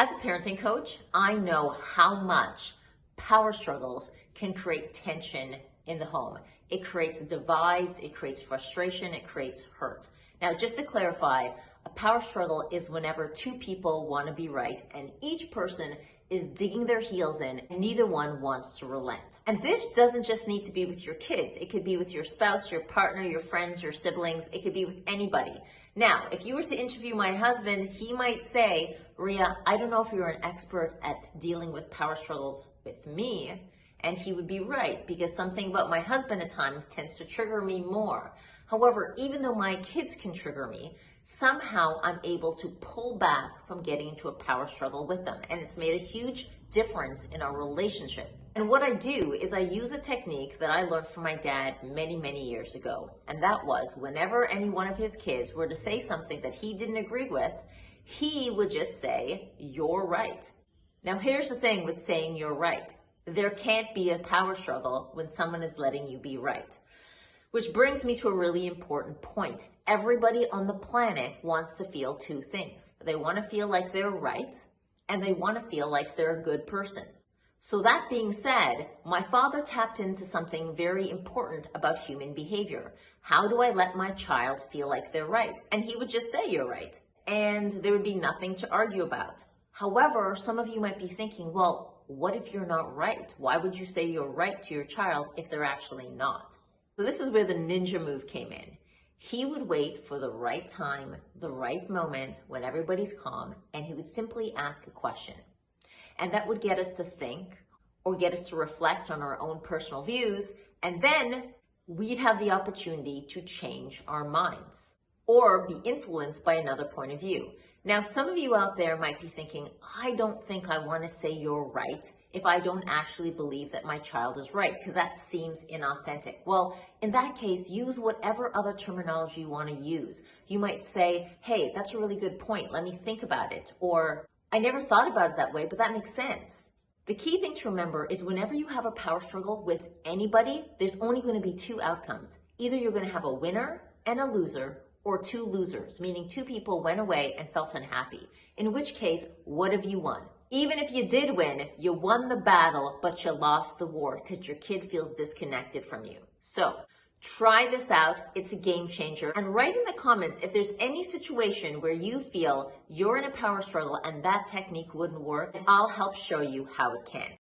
As a parenting coach, I know how much power struggles can create tension in the home. It creates divides, it creates frustration, it creates hurt. Now, just to clarify, a power struggle is whenever two people want to be right and each person is digging their heels in and neither one wants to relent. And this doesn't just need to be with your kids. It could be with your spouse, your partner, your friends, your siblings. It could be with anybody. Now, if you were to interview my husband, he might say, Rhea, I don't know if you're an expert at dealing with power struggles with me. And he would be right, because something about my husband at times tends to trigger me more. However, even though my kids can trigger me, somehow I'm able to pull back from getting into a power struggle with them. And it's made a huge difference in our relationship. And what I do is I use a technique that I learned from my dad many, many years ago. And that was whenever any one of his kids were to say something that he didn't agree with, he would just say, "You're right." Now, here's the thing with saying you're right. There can't be a power struggle when someone is letting you be right. Which brings me to a really important point. Everybody on the planet wants to feel two things. They want to feel like they're right, and they want to feel like they're a good person. So that being said, my father tapped into something very important about human behavior. How do I let my child feel like they're right? And he would just say, "You're right." And there would be nothing to argue about. However, some of you might be thinking, well, what if you're not right? Why would you say you're right to your child if they're actually not? So this is where the ninja move came in. He would wait for the right time, the right moment when everybody's calm, and he would simply ask a question. And that would get us to think or get us to reflect on our own personal views, and then we'd have the opportunity to change our minds or be influenced by another point of view. Now, some of you out there might be thinking, I don't think I want to say you're right if I don't actually believe that my child is right, because that seems inauthentic. Well, in that case, use whatever other terminology you want to use. You might say, hey, that's a really good point. Let me think about it. Or, I never thought about it that way, but that makes sense. The key thing to remember is whenever you have a power struggle with anybody, there's only going to be two outcomes. Either you're going to have a winner and a loser, or two losers, meaning two people went away and felt unhappy. In which case, what have you won? Even if you did win, you won the battle, but you lost the war because your kid feels disconnected from you. So try this out. It's a game changer. And write in the comments if there's any situation where you feel you're in a power struggle and that technique wouldn't work, and I'll help show you how it can.